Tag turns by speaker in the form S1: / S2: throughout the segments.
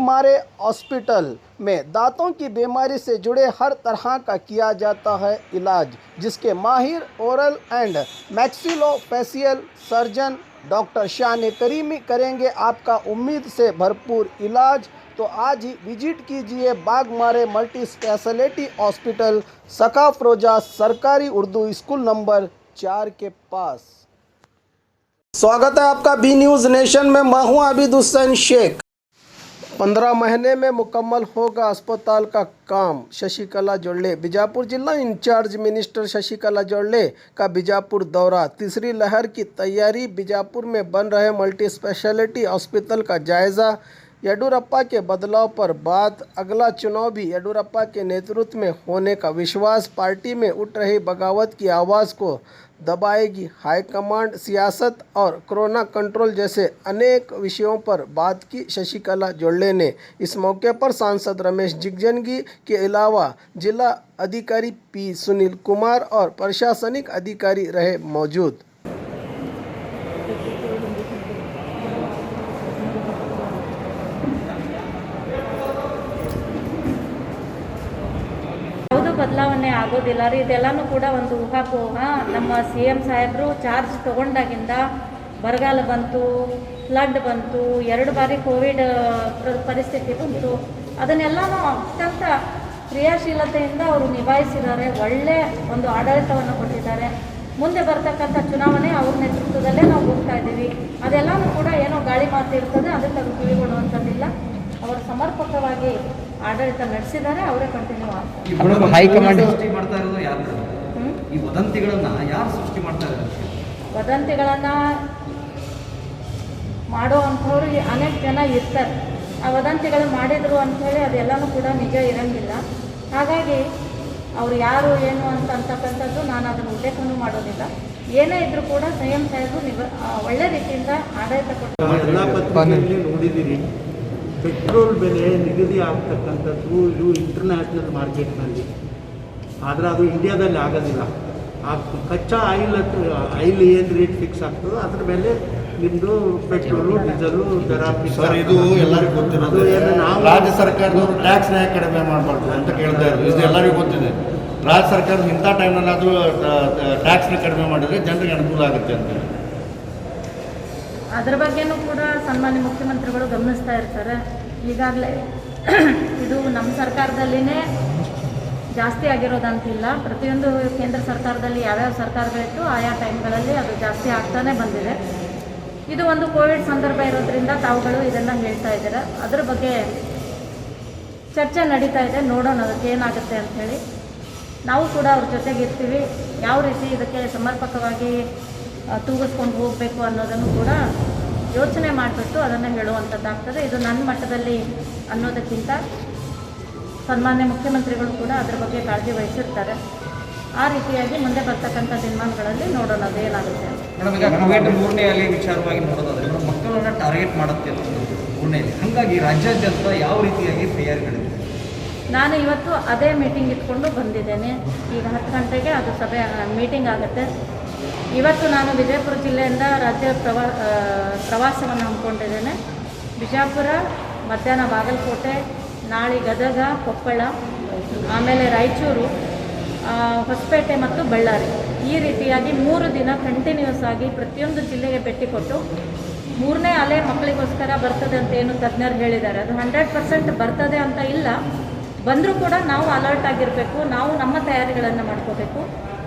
S1: हमारे हॉस्पिटल में दांतों की बीमारी से जुड़े हर तरह का किया जाता है इलाज, जिसके माहिर oral and maxillofacial surgeon doctor शान करीमी करेंगे आपका उम्मीद से भरपूर इलाज। तो आज ही विजिट कीजिए बागमारे मल्टी स्पेशलिटी हॉस्पिटल सकाफरोजा सरकारी उर्दू स्कूल नंबर 4 के पास। स्वागत है आपका बी न्यूज़ नेशन में। मैं हूं आबिद हुसैन शेख। 15 महीने में मुकम्मल होगा अस्पताल का काम। शशिकला जोड़ले बीजापुर जिला इंचार्ज मिनिस्टर शशिकला जोड़ले का बीजापुर दौरा। तीसरी लहर की तैयारी, बीजापुर में बन रहे मल्टी स्पेशलिटी हॉस्पिटल का जायज़ा, येडियुरप्पा के बदलाव पर बात, अगला चुनाव भी येडियुरप्पा के नेतृत्व में होने का विश्वास, पार्टी में उठ रही बगावत की आवाज़ को दबाएगी हाईकमांड, सियासत और कोरोना कंट्रोल जैसे अनेक विषयों पर बात की शशिकला जोड़ले ने। इस मौके पर सांसद रमेश जिगजंगी के अलावा जिला अधिकारी पी सुनील कुमार और प्रशासनिक अधिकारी रहे मौजूद।
S2: ಬದಲಾವಣೆ ಆಗೋದಿಲ್ಲ ರೀ, ಇದೆಲ್ಲನೂ ಕೂಡ ಒಂದು ಊಹಾಪೋಹ. ನಮ್ಮ CM ಸಾಹೇಬರು ಚಾರ್ಜ್ ತಗೊಂಡಾಗಿಂದ ಬರಗಾಲ ಬಂತು, ಫ್ಲಡ್ ಬಂತು, 2 ಬಾರಿ ಕೋವಿಡ್ ಪರಿಸ್ಥಿತಿ ಬಂತು. ಅದನ್ನೆಲ್ಲನೂ ಅತ್ಯಂತ ಕ್ರಿಯಾಶೀಲತೆಯಿಂದ ಅವರು ನಿಭಾಯಿಸಿದ್ದಾರೆ. ಒಳ್ಳೆ ಒಂದು ಆಡಳಿತವನ್ನು ಕೊಟ್ಟಿದ್ದಾರೆ. ಮುಂದೆ ಬರ್ತಕ್ಕಂಥ ಚುನಾವಣೆ ಅವ್ರ ನೇತೃತ್ವದಲ್ಲೇ ನಾವು ಹೋಗ್ತಾ ಇದ್ದೀವಿ. ಅದೆಲ್ಲನೂ ಕೂಡ ಏನೋ ಗಾಳಿ ಮಾತು ಇರ್ತದೆ, ಅದಕ್ಕೆ ಅದು ಕಿವಿಗೊಡುವಂಥದ್ದಿಲ್ಲ. ಅವರು ಸಮರ್ಪಕವಾಗಿ ಆಡಳಿತ ನಡೆಸಿದ್ದಾರೆ, ಅವರೇ ಕಂಟಿನ್ಯೂ ಆಗ್ತಾರೆ.
S3: ಹೈಕಮಾಂಡ್ ಸೃಷ್ಟಿ ಮಾಡ್ತಾ ಇರೋದು ಯಾರು? ಈ ವದಂತಿಗಳನ್ನ ಯಾರು ಸೃಷ್ಟಿ ಮಾಡ್ತಾ ಇದ್ದಾರೆ?
S2: ವದಂತಿಗಳನ್ನು ಮಾಡುವಂಥವ್ರು ಅನೇಕ ಜನ ಇರ್ತಾರೆ. ಆ ವದಂತಿಗಳು ಮಾಡಿದರು ಅಂಥೇಳಿ ಅದೆಲ್ಲನೂ ಕೂಡ ನಿಜ ಇರೋಂಗಿಲ್ಲ. ಹಾಗಾಗಿ ಅವರು ಯಾರು ಏನು ಅಂತಕ್ಕಂಥದ್ದು ನಾನು ಅದನ್ನು ಉಲ್ಲೇಖನೂ ಮಾಡೋದಿಲ್ಲ. ಏನೇ ಇದ್ರೂ ಕೂಡ CM ಸಾಹೇಬರು ಒಳ್ಳೆ ರೀತಿಯಿಂದ ಆಡಳಿತ ಕೊಟ್ಟು
S4: ನೋಡಿದ್ದೀರಿ. ಪೆಟ್ರೋಲ್ ಬೆಲೆ ನಿಗದಿ ಆಗ್ತಕ್ಕಂಥದ್ದು ಇದು ಇಂಟರ್ನ್ಯಾಷನಲ್ ಮಾರ್ಕೆಟ್ನಲ್ಲಿ, ಆದರೆ ಅದು ಇಂಡಿಯಾದಲ್ಲಿ ಆಗೋದಿಲ್ಲ. ಆ ಕಚ್ಚಾ ಆಯಿಲ್ ಏನು ರೇಟ್ ಫಿಕ್ಸ್ ಆಗ್ತದೋ ಅದ್ರ ಮೇಲೆ ನಿಮ್ಮದು ಪೆಟ್ರೋಲು ಡೀಸೆಲು ದರ ಫಿಕ್ಸ್.
S5: ಇದು ಎಲ್ಲರಿಗೂ ಗೊತ್ತಿರೋದು. ರಾಜ್ಯ ಸರ್ಕಾರದವರು ಟ್ಯಾಕ್ಸ್ನ ಯಾಕೆ ಕಡಿಮೆ ಮಾಡಬಾರ್ದು ಅಂತ ಕೇಳ್ತಾ ಇರೋದು. ಇದು ಎಲ್ಲರಿಗೂ ಗೊತ್ತಿದೆ. ರಾಜ್ಯ ಸರ್ಕಾರ ಇಂಥ ಟೈಮ್ನಲ್ಲಾದರೂ ಟ್ಯಾಕ್ಸ್ನ ಕಡಿಮೆ ಮಾಡಿದರೆ ಜನರಿಗೆ ಅನುಕೂಲ ಆಗುತ್ತೆ ಅಂತ.
S2: ಅದರ ಬಗ್ಗೆನೂ ಕೂಡ ಸನ್ಮಾನ್ಯ ಮುಖ್ಯಮಂತ್ರಿಗಳು ಗಮನಿಸ್ತಾ ಇರ್ತಾರೆ. ಈಗಾಗಲೇ ಇದು ನಮ್ಮ ಸರ್ಕಾರದಲ್ಲಿನೇ ಜಾಸ್ತಿ ಆಗಿರೋದಂತಿಲ್ಲ. ಪ್ರತಿಯೊಂದು ಕೇಂದ್ರ ಸರ್ಕಾರದಲ್ಲಿ ಯಾವ್ಯಾವ ಸರ್ಕಾರಗಳಿತ್ತು ಆಯಾ ಟೈಮ್ಗಳಲ್ಲಿ ಅದು ಜಾಸ್ತಿ ಆಗ್ತಾನೆ ಬಂದಿದೆ. ಇದು ಒಂದು ಕೋವಿಡ್ ಸಂದರ್ಭ ಇರೋದ್ರಿಂದ ತಾವುಗಳು ಇದನ್ನು ಹೇಳ್ತಾ ಇದ್ದೀರಾ. ಅದ್ರ ಬಗ್ಗೆ ಚರ್ಚೆ ನಡೀತಾ ಇದೆ. ನೋಡೋಣ ಅದಕ್ಕೆ ಏನಾಗುತ್ತೆ ಅಂಥೇಳಿ. ನಾವು ಕೂಡ ಅವ್ರ ಜೊತೆಗಿರ್ತೀವಿ. ಯಾವ ರೀತಿ ಇದಕ್ಕೆ ಸಮರ್ಪಕವಾಗಿ ತೂಗಿಸ್ಕೊಂಡು ಹೋಗಬೇಕು ಅನ್ನೋದನ್ನು ಕೂಡ ಯೋಚನೆ ಮಾಡಿಬಿಟ್ಟು ಅದನ್ನು ಹೇಳುವಂಥದ್ದಾಗ್ತದೆ. ಇದು ನನ್ನ ಮಟ್ಟದಲ್ಲಿ ಅನ್ನೋದಕ್ಕಿಂತ ಸನ್ಮಾನ್ಯ ಮುಖ್ಯಮಂತ್ರಿಗಳು ಕೂಡ ಅದರ ಬಗ್ಗೆ ಕಾಳಜಿ ವಹಿಸಿರ್ತಾರೆ. ಆ ರೀತಿಯಾಗಿ ಮುಂದೆ ಬರ್ತಕ್ಕಂಥ ದಿನಮಾನಗಳಲ್ಲಿ ನೋಡೋಣ ಅದು ಏನಾಗುತ್ತೆ.
S3: ಮೇಡಮ್, ಈಗ ಕೋವಿಡ್ 3ನೇ ಅಲೆ ವಿಚಾರವಾಗಿ ನೋಡೋದಾದ್ರೆ ಮಕ್ಕಳನ್ನು ಟಾರ್ಗೆಟ್ ಮಾಡುತ್ತೆ ಅನ್ನೋದು 3ನೇ ಅಲೆ. ಹಾಗಾಗಿ ರಾಜ್ಯಾದ್ಯಂತ ಯಾವ ರೀತಿಯಾಗಿ ತಯಾರಿಗಳಿದೆ?
S2: ನಾನು ಇವತ್ತು ಅದೇ ಮೀಟಿಂಗ್ ಇಟ್ಕೊಂಡು ಬಂದಿದ್ದೇನೆ. ಈಗ 10 ಗಂಟೆಗೆ ಅದು ಸಭೆ ಮೀಟಿಂಗ್ ಆಗುತ್ತೆ. ಇವತ್ತು ನಾನು ವಿಜಯಪುರ ಜಿಲ್ಲೆಯಿಂದ ರಾಜ್ಯ ಪ್ರವಾಸವನ್ನು ಹಮ್ಮಿಕೊಂಡಿದ್ದೇನೆ. ಬಿಜಾಪುರ, ಮಧ್ಯಾಹ್ನ ಬಾಗಲಕೋಟೆ, ನಾಳೆ ಗದಗ, ಕೊಪ್ಪಳ, ಆಮೇಲೆ ರಾಯಚೂರು, ಹೊಸಪೇಟೆ ಮತ್ತು ಬಳ್ಳಾರಿ. ಈ ರೀತಿಯಾಗಿ 3 ದಿನ ಕಂಟಿನ್ಯೂಸ್ ಆಗಿ ಪ್ರತಿಯೊಂದು ಜಿಲ್ಲೆಗೆ ಭೇಟಿ ಕೊಟ್ಟು 3ನೇ ಅಲೆ ಮಕ್ಕಳಿಗೋಸ್ಕರ ಬರ್ತದೆ ಅಂತ ಏನು ತಜ್ಞರು ಹೇಳಿದ್ದಾರೆ, ಅದು 100% ಬರ್ತದೆ ಅಂತ ಇಲ್ಲ. ಬಂದರೂ ಕೂಡ ನಾವು ಅಲರ್ಟ್ ಆಗಿರಬೇಕು. ನಾವು ನಮ್ಮ ತಯಾರಿಗಳನ್ನು ಮಾಡ್ಕೋಬೇಕು.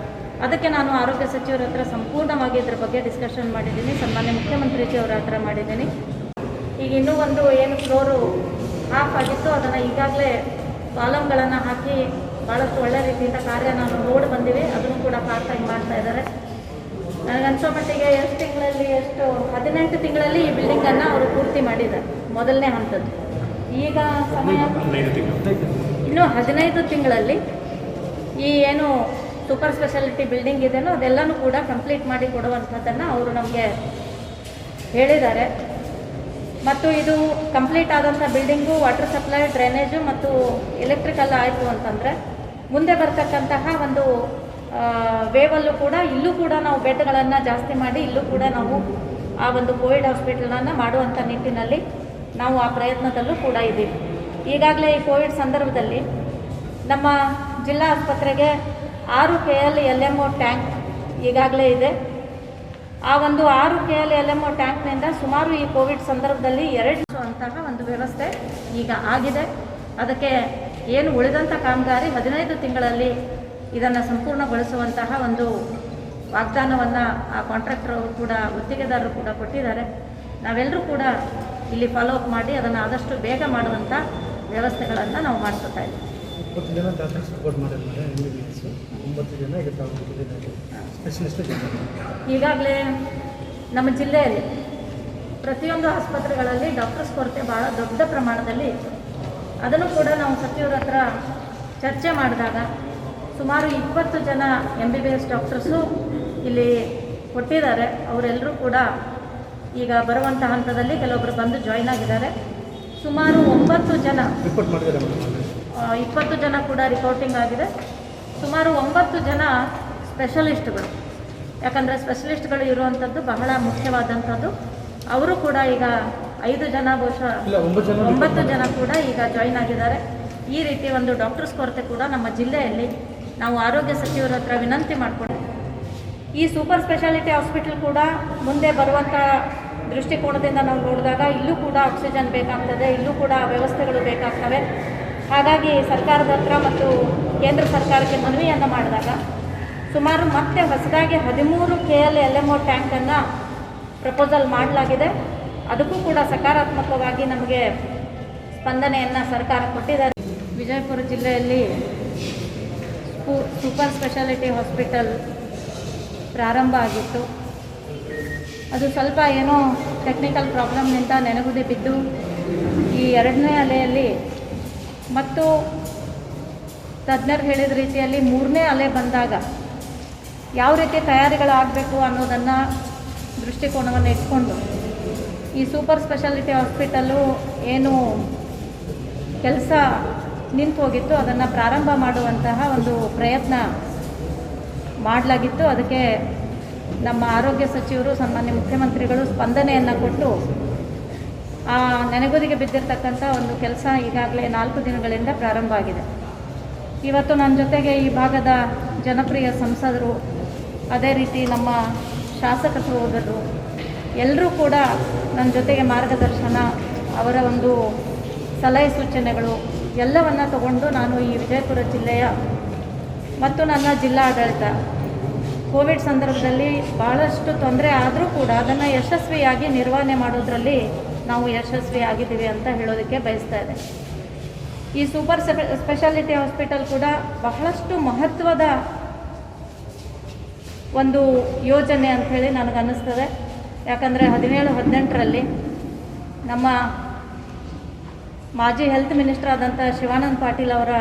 S2: ಅದಕ್ಕೆ ನಾನು ಆರೋಗ್ಯ ಸಚಿವರ ಹತ್ರ ಸಂಪೂರ್ಣವಾಗಿ ಇದ್ರ ಬಗ್ಗೆ ಡಿಸ್ಕಷನ್ ಮಾಡಿದ್ದೀನಿ. ಸನ್ಮಾನ್ಯ ಮುಖ್ಯಮಂತ್ರಿಜಿಯವರ ಹತ್ರ ಮಾಡಿದ್ದೀನಿ. ಈಗ ಇನ್ನೂ ಒಂದು ಏನು ಫ್ಲೋರು ಹಾಫ್ ಆಗಿತ್ತು, ಅದನ್ನು ಈಗಾಗಲೇ ಕಾಲಮ್ಗಳನ್ನು ಹಾಕಿ ಭಾಳಷ್ಟು ಒಳ್ಳೆ ರೀತಿಯಿಂದ ಕಾರ್ಯ ನಾನು ನೋಡಿ ಬಂದಿವಿ. ಅದನ್ನು ಕೂಡ ಪಾರ್ಟ್ ಟೈಮ್ ಮಾಡ್ತಾ ಇದ್ದಾರೆ. ನನಗನ್ಸೋ ಮಟ್ಟಿಗೆ 18 ತಿಂಗಳಲ್ಲಿ ಈ ಬಿಲ್ಡಿಂಗನ್ನು ಅವರು ಪೂರ್ತಿ ಮಾಡಿದ್ದಾರೆ, ಮೊದಲನೇ ಹಂತದ್ದು. ಈಗ ಸಮಯ ಇನ್ನೂ 15 ತಿಂಗಳಲ್ಲಿ ಈ ಏನು ಸೂಪರ್ ಸ್ಪೆಷಾಲಿಟಿ ಬಿಲ್ಡಿಂಗ್ ಇದೆಯೋ ಅದೆಲ್ಲನೂ ಕೂಡ ಕಂಪ್ಲೀಟ್ ಮಾಡಿ ಕೊಡುವಂಥದ್ದನ್ನು ಅವರು ನಮಗೆ ಹೇಳಿದ್ದಾರೆ. ಮತ್ತು ಇದು ಕಂಪ್ಲೀಟ್ ಆದಂಥ ಬಿಲ್ಡಿಂಗು ವಾಟರ್ ಸಪ್ಲೈ, ಡ್ರೈನೇಜು ಮತ್ತು ಎಲೆಕ್ಟ್ರಿಕಲ್ ಆಯಿತು ಅಂತಂದರೆ ಮುಂದೆ ಬರ್ತಕ್ಕಂತಹ ಒಂದು ವೇವಲ್ಲೂ ಕೂಡ ಇಲ್ಲೂ ಕೂಡ ನಾವು ಬೆಡ್ಗಳನ್ನು ಜಾಸ್ತಿ ಮಾಡಿ ಇಲ್ಲೂ ಕೂಡ ನಾವು ಆ ಒಂದು ಕೋವಿಡ್ ಹಾಸ್ಪಿಟಲನ್ನು ಮಾಡುವಂಥ ನಿಟ್ಟಿನಲ್ಲಿ ನಾವು ಆ ಪ್ರಯತ್ನದಲ್ಲೂ ಕೂಡ ಇದ್ದೀವಿ. ಈಗಾಗಲೇ ಈ ಕೋವಿಡ್ ಸಂದರ್ಭದಲ್ಲಿ ನಮ್ಮ ಜಿಲ್ಲಾ ಆಸ್ಪತ್ರೆಗೆ 6 KLMO ಟ್ಯಾಂಕ್ ಈಗಾಗಲೇ ಇದೆ. ಆ ಒಂದು 6 KLMO ಟ್ಯಾಂಕ್ನಿಂದ ಸುಮಾರು ಈ ಕೋವಿಡ್ ಸಂದರ್ಭದಲ್ಲಿ 2 ಅಂತಹ ಒಂದು ವ್ಯವಸ್ಥೆ ಈಗ ಆಗಿದೆ. ಅದಕ್ಕೆ ಏನು ಉಳಿದಂಥ ಕಾಮಗಾರಿ 15 ತಿಂಗಳಲ್ಲಿ ಇದನ್ನು ಸಂಪೂರ್ಣಗೊಳಿಸುವಂತಹ ಒಂದು ವಾಗ್ದಾನವನ್ನು ಆ ಕಾಂಟ್ರಾಕ್ಟರ್ ಅವರು ಕೂಡ ಗುತ್ತಿಗೆದಾರರು ಕೂಡ ಕೊಟ್ಟಿದ್ದಾರೆ. ನಾವೆಲ್ಲರೂ ಕೂಡ ಇಲ್ಲಿ ಫಾಲೋ ಅಪ್ ಮಾಡಿ ಅದನ್ನು ಆದಷ್ಟು ಬೇಗ ಮಾಡುವಂಥ ವ್ಯವಸ್ಥೆಗಳನ್ನು ನಾವು ಮಾಡಿಸ್ತಾ ಇದ್ದೀವಿ.
S6: 20 ಜನ ಡಾಕ್ಟರ್ಸ್ ಸಪೋರ್ಟ್ ಮಾಡಿದ್ದಾರೆ, MBBS 9 ಜನ ಸ್ಪೆಷಲಿಸ್ಟ್ ಜನ.
S2: ಈಗಾಗಲೇ ನಮ್ಮ ಜಿಲ್ಲೆಯಲ್ಲಿ ಪ್ರತಿಯೊಂದು ಆಸ್ಪತ್ರೆಗಳಲ್ಲಿ ಡಾಕ್ಟರ್ಸ್ ಕೊರತೆ ಭಾಳ ದೊಡ್ಡ ಪ್ರಮಾಣದಲ್ಲಿ ಇತ್ತು. ಅದನ್ನು ಕೂಡ ನಾವು ಸಚಿವರ ಹತ್ರ ಚರ್ಚೆ ಮಾಡಿದಾಗ ಸುಮಾರು 20 ಜನ MBBS ಡಾಕ್ಟರ್ಸು ಇಲ್ಲಿ ಕೊಟ್ಟಿದ್ದಾರೆ. ಅವರೆಲ್ಲರೂ ಕೂಡ ಈಗ ಬರುವಂಥ ಹಂತದಲ್ಲಿ ಕೆಲವೊಬ್ಬರು ಬಂದು ಜಾಯ್ನ್ ಆಗಿದ್ದಾರೆ. ಸುಮಾರು 9 ಜನ
S6: ರಿಪೋರ್ಟ್ ಮಾಡಿದ್ದಾರೆ,
S2: 20 ಜನ ಕೂಡ ರಿಪೋರ್ಟಿಂಗ್ ಆಗಿದೆ. ಸುಮಾರು 9 ಜನ ಸ್ಪೆಷಲಿಸ್ಟ್ಗಳು, ಯಾಕಂದರೆ ಸ್ಪೆಷಲಿಸ್ಟ್ಗಳು ಇರುವಂಥದ್ದು ಬಹಳ ಮುಖ್ಯವಾದಂಥದ್ದು. ಅವರು ಕೂಡ ಈಗ 5 ಜನ ಬಹುಶಃ 9 ಜನ ಕೂಡ ಈಗ ಜಾಯ್ನ್ ಆಗಿದ್ದಾರೆ. ಈ ರೀತಿ ಒಂದು ಡಾಕ್ಟರ್ಸ್ ಕೊರತೆ ಕೂಡ ನಮ್ಮ ಜಿಲ್ಲೆಯಲ್ಲಿ ನಾವು ಆರೋಗ್ಯ ಸಚಿವರ ಹತ್ರ ವಿನಂತಿ ಮಾಡಿಕೊಂಡು ಈ ಸೂಪರ್ ಸ್ಪೆಷಾಲಿಟಿ ಹಾಸ್ಪಿಟಲ್ ಕೂಡ ಮುಂದೆ ಬರುವಂಥ ದೃಷ್ಟಿಕೋನದಿಂದ ನಾವು ನೋಡಿದಾಗ ಇಲ್ಲೂ ಕೂಡ ಆಕ್ಸಿಜನ್ ಬೇಕಾಗ್ತದೆ, ಇಲ್ಲೂ ಕೂಡ ವ್ಯವಸ್ಥೆಗಳು ಬೇಕಾಗ್ತವೆ. ಹಾಗಾಗಿ ಸರ್ಕಾರದ ಹತ್ರ ಮತ್ತು ಕೇಂದ್ರ ಸರ್ಕಾರಕ್ಕೆ ಮನವಿಯನ್ನು ಮಾಡಿದಾಗ ಸುಮಾರು ಮತ್ತೆ ಹೊಸದಾಗಿ 13 KLMO ಟ್ಯಾಂಕನ್ನು ಪ್ರಪೋಸಲ್ ಮಾಡಲಾಗಿದೆ. ಅದಕ್ಕೂ ಕೂಡ ಸಕಾರಾತ್ಮಕವಾಗಿ ನಮಗೆ ಸ್ಪಂದನೆಯನ್ನು ಸರ್ಕಾರ ಕೊಟ್ಟಿದ್ದಾರೆ. ವಿಜಯಪುರ ಜಿಲ್ಲೆಯಲ್ಲಿ ಸೂಪರ್ ಸ್ಪೆಷಾಲಿಟಿ ಹಾಸ್ಪಿಟಲ್ ಪ್ರಾರಂಭ ಆಗಿತ್ತು. ಅದು ಸ್ವಲ್ಪ ಏನೋ ಟೆಕ್ನಿಕಲ್ ಪ್ರಾಬ್ಲಮ್ನಿಂದ ನೆನೆಗುದಿ ಬಿದ್ದು ಈ 2ನೇ ಅಲೆಯಲ್ಲಿ ಮತ್ತು ತಜ್ಞರು ಹೇಳಿದ ರೀತಿಯಲ್ಲಿ 3ನೇ ಅಲೆ ಬಂದಾಗ ಯಾವ ರೀತಿ ತಯಾರಿಗಳಾಗಬೇಕು ಅನ್ನೋದನ್ನು ದೃಷ್ಟಿಕೋನವನ್ನು ಇಟ್ಕೊಂಡು ಈ ಸೂಪರ್ ಸ್ಪೆಷಾಲಿಟಿ ಹಾಸ್ಪಿಟಲ್ಲು ಏನು ಕೆಲಸ ನಿಂತು ಹೋಗಿತ್ತು ಅದನ್ನು ಪ್ರಾರಂಭ ಮಾಡುವಂತಹ ಒಂದು ಪ್ರಯತ್ನ ಮಾಡಲಾಗಿತ್ತು. ಅದಕ್ಕೆ ನಮ್ಮ ಆರೋಗ್ಯ ಸಚಿವರು ಸನ್ಮಾನ್ಯ ಮುಖ್ಯಮಂತ್ರಿಗಳು ಸ್ಪಂದನೆಯನ್ನು ಕೊಟ್ಟು ಆ ನೆನೆಗುದಿಗೆ ಬಿದ್ದಿರ್ತಕ್ಕಂಥ ಒಂದು ಕೆಲಸ ಈಗಾಗಲೇ 4 ದಿನಗಳಿಂದ ಪ್ರಾರಂಭ ಆಗಿದೆ. ಇವತ್ತು ನನ್ನ ಜೊತೆಗೆ ಈ ಭಾಗದ ಜನಪ್ರಿಯ ಸಂಸದರು, ಅದೇ ರೀತಿ ನಮ್ಮ ಶಾಸಕ ಸಹೋದರರು ಎಲ್ಲರೂ ಕೂಡ ನನ್ನ ಜೊತೆಗೆ ಮಾರ್ಗದರ್ಶನ, ಅವರ ಒಂದು ಸಲಹೆ ಸೂಚನೆಗಳು ಎಲ್ಲವನ್ನು ತಗೊಂಡು ನಾನು ಈ ವಿಜಯಪುರ ಜಿಲ್ಲೆಯ ಮತ್ತು ನನ್ನ ಜಿಲ್ಲಾ ಆಡಳಿತ ಕೋವಿಡ್ ಸಂದರ್ಭದಲ್ಲಿ ಭಾಳಷ್ಟು ತೊಂದರೆ ಆದರೂ ಕೂಡ ಅದನ್ನು ಯಶಸ್ವಿಯಾಗಿ ನಿರ್ವಹಣೆ ಮಾಡೋದರಲ್ಲಿ ನಾವು ಯಶಸ್ವಿಯಾಗಿದ್ದೀವಿ ಅಂತ ಹೇಳೋದಕ್ಕೆ ಬಯಸ್ತಾ ಇದೆ. ಈ ಸೂಪರ್ ಸ್ಪೆಷಾಲಿಟಿ ಹಾಸ್ಪಿಟಲ್ ಕೂಡ ಬಹಳಷ್ಟು ಮಹತ್ವದ ಒಂದು ಯೋಜನೆ ಅಂಥೇಳಿ ನನಗನ್ನಿಸ್ತದೆ. ಯಾಕಂದರೆ 17-18ರಲ್ಲಿ ನಮ್ಮ ಮಾಜಿ ಹೆಲ್ತ್ ಮಿನಿಸ್ಟರ್ ಆದಂಥ ಶಿವಾನಂದ ಪಾಟೀಲ್ ಅವರ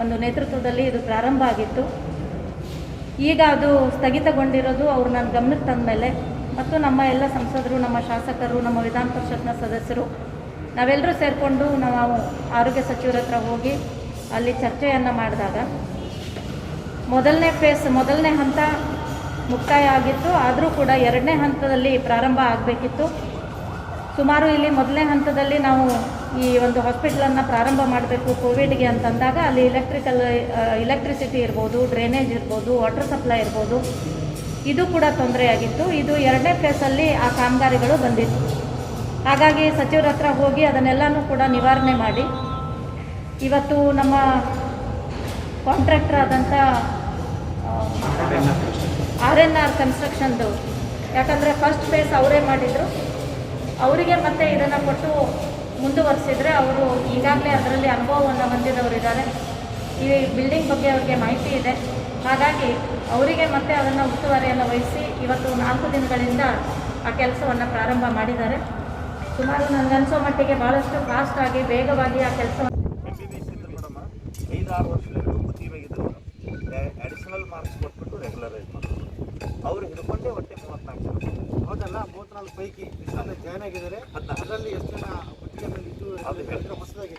S2: ಒಂದು ನೇತೃತ್ವದಲ್ಲಿ ಇದು ಪ್ರಾರಂಭ ಆಗಿತ್ತು. ಈಗ ಅದು ಸ್ಥಗಿತಗೊಂಡಿರೋದು ಅವ್ರು ನನ್ನ ಗಮನಕ್ಕೆ ತಂದ ಮೇಲೆ ಮತ್ತು ನಮ್ಮ ಎಲ್ಲ ಸಂಸದರು, ನಮ್ಮ ಶಾಸಕರು, ನಮ್ಮ ವಿಧಾನ ಪರಿಷತ್ನ ಸದಸ್ಯರು ನಾವೆಲ್ಲರೂ ಸೇರಿಕೊಂಡು ನಾವು ಆರೋಗ್ಯ ಸಚಿವರ ಹತ್ರ ಹೋಗಿ ಅಲ್ಲಿ ಚರ್ಚೆಯನ್ನು ಮಾಡಿದಾಗ ಮೊದಲನೇ ಹಂತ ಮುಕ್ತಾಯ ಆಗಿತ್ತು. ಆದರೂ ಕೂಡ 2ನೇ ಹಂತದಲ್ಲಿ ಪ್ರಾರಂಭ ಆಗಬೇಕಿತ್ತು. ಸುಮಾರು ಇಲ್ಲಿ 1ನೇ ಹಂತದಲ್ಲಿ ನಾವು ಈ ಒಂದು ಹಾಸ್ಪಿಟಲನ್ನು ಪ್ರಾರಂಭ ಮಾಡಬೇಕು ಕೋವಿಡ್ಗೆ ಅಂತಂದಾಗ ಅಲ್ಲಿ ಇಲೆಕ್ಟ್ರಿಸಿಟಿ ಇರ್ಬೋದು, ಡ್ರೈನೇಜ್ ಇರ್ಬೋದು, ವಾಟರ್ ಸಪ್ಲೈ ಇರ್ಬೋದು, ಇದು ಕೂಡ ತೊಂದರೆಯಾಗಿತ್ತು. ಇದು 2ನೇ ಫೇಸಲ್ಲಿ ಆ ಕಾಮಗಾರಿಗಳು ಬಂದಿತ್ತು. ಹಾಗಾಗಿ ಸಚಿವರ ಹತ್ರ ಹೋಗಿ ಅದನ್ನೆಲ್ಲನೂ ಕೂಡ ನಿವಾರಣೆ ಮಾಡಿ ಇವತ್ತು ನಮ್ಮ ಕಾಂಟ್ರಾಕ್ಟರ್ ಆದಂಥ RNR ಕನ್ಸ್ಟ್ರಕ್ಷನ್ದು, ಯಾಕಂದರೆ ಫಸ್ಟ್ ಫೇಸ್ ಅವರೇ ಮಾಡಿದರು, ಅವರಿಗೆ ಮತ್ತೆ ಇದನ್ನು ಕೊಟ್ಟು ಮುಂದುವರಿಸಿದರೆ ಅವರು ಈಗಾಗಲೇ ಅದರಲ್ಲಿ ಅನುಭವವನ್ನು ಹೊಂದಿದವರಿದ್ದಾರೆ. ಈ ಬಿಲ್ಡಿಂಗ್ ಬಗ್ಗೆ ಅವರಿಗೆ ಮಾಹಿತಿ ಇದೆ. ಹಾಗಾಗಿ ಅವರಿಗೆ ಮತ್ತೆ ಅದನ್ನು ಉಸ್ತುವಾರಿಯನ್ನು ವಹಿಸಿ ಇವತ್ತು 4 ದಿನಗಳಿಂದ ಆ ಕೆಲಸವನ್ನು ಪ್ರಾರಂಭ ಮಾಡಿದ್ದಾರೆ. ಸುಮಾರು ನನಗನ್ಸೋ ಮಟ್ಟಿಗೆ ಭಾಳಷ್ಟು ಫಾಸ್ಟಾಗಿ ವೇಗವಾಗಿ ಆ ಕೆಲಸವನ್ನು
S7: MBBS ಮೇಡಮ್ 5-6 ವರ್ಷಗಳು ಬುದ್ಧಿವಾಗಿದ್ದರು. ಅಡಿಷನಲ್ ಮಾರ್ಕ್ಸ್ ಕೊಟ್ಬಿಟ್ಟು ರೆಗ್ಯುಲರೈಸ್ ಮಾಡ್ತಾರೆ. ಅವರು ಹಿಡ್ಕೊಂಡೇ ಒಟ್ಟೆ 34 ಜನ.
S6: ಹೌದಲ್ಲ, 34 ಪೈಕಿ ಎಷ್ಟು ಜನ ಜಾಯ್ನ್ ಆಗಿದ್ದಾರೆ, ಅದರಲ್ಲಿ ಎಷ್ಟು ಜನ ಒಟ್ಟಿಗೆ ಇದ್ದು
S7: ಅದು
S6: ಹೊಸದಾಗಿ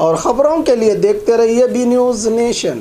S1: और ख़बरों के लिए देखते रहिए बी न्यूज़ नेशन।